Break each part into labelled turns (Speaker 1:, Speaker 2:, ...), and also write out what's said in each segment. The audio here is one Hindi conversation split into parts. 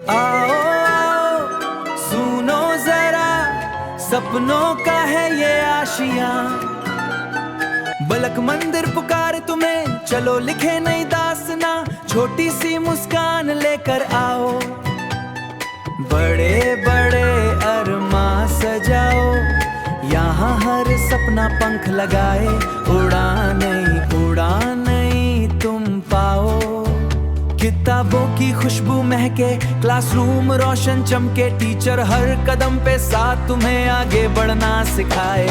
Speaker 1: आओ आओ सुनो जरा, सपनों का है ये आशियां। बलक मंदिर पुकार तुम्हें, चलो लिखे नई दास्तां। छोटी सी मुस्कान लेकर आओ, बड़े बड़े अरमां सजाओ। यहाँ हर सपना पंख लगाए, उड़ान नहीं तुम पाओ। किताबों की खुशबू महके, क्लासरूम रोशन चमके। टीचर हर कदम पे साथ तुम्हें आगे बढ़ना सिखाए।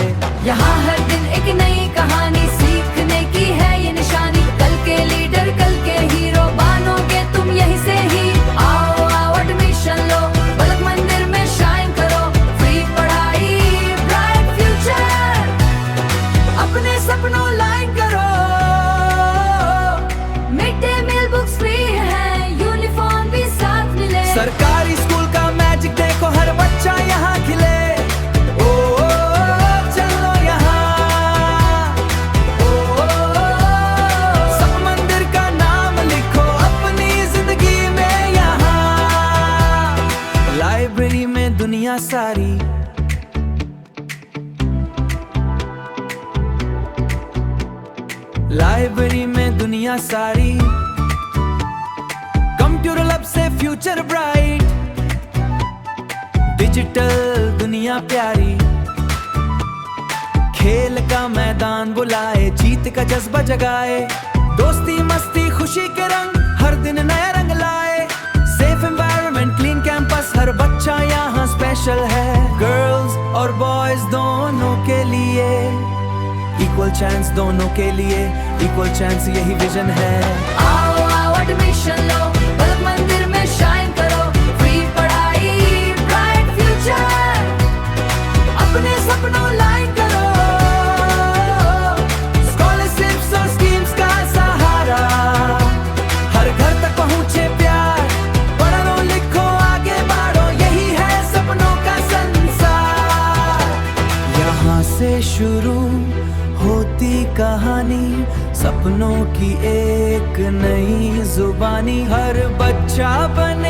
Speaker 2: यहाँ हर दिन एक नई कहानी, सीखने की है ये निशानी। कल के लीडर, कल के हीरो बनोगे तुम यहीं से ही। आओ आओ एडमिशन लो, बलक मंदिर में शाइन करो। फ्री पढ़ाई, ब्राइट फ्यूचर, अपने सपनों लाइन करो। Mid day meal books free है, यूनिफॉर्म भी साथ मिले।
Speaker 1: सरकारी स्कूल का मैजिक देखो, हर बच्चा यहाँ खिले। लाइब्रेरी में दुनिया सारी, लाइब्रेरी में दुनिया सारी। कंप्यूटर लैब से फ्यूचर ब्राइट, डिजिटल दुनिया प्यारी। खेल का मैदान बुलाए, जीत का जज्बा जगाए। दोस्ती मस्ती खुशी के रंग, हर दिन नया रंग लाए। सेफ एनवायरनमेंट, क्लीन कैंपस, हर बच्चा यहाँ स्पेशल है। गर्ल्स और बॉयज दोनों के लिए इक्वल चांस, दोनों के लिए इक्वल चांस, यही विजन है।
Speaker 2: आओ आओ एडमिशन लो, बलक मंदिर में शाइन करो। फ्री पढ़ाई, ब्राइट फ्यूचर, अपने सपनों लाइन करो। स्कॉलरशिप्स और स्कीम्स का सहारा, हर घर तक पहुँचे प्यार। पढ़ो लिखो आगे बढ़ो, यही है सपनों का संसार।
Speaker 1: यहाँ से शुरू होती कहानी, सपनों की एक नई जुबानी। हर बच्चा बने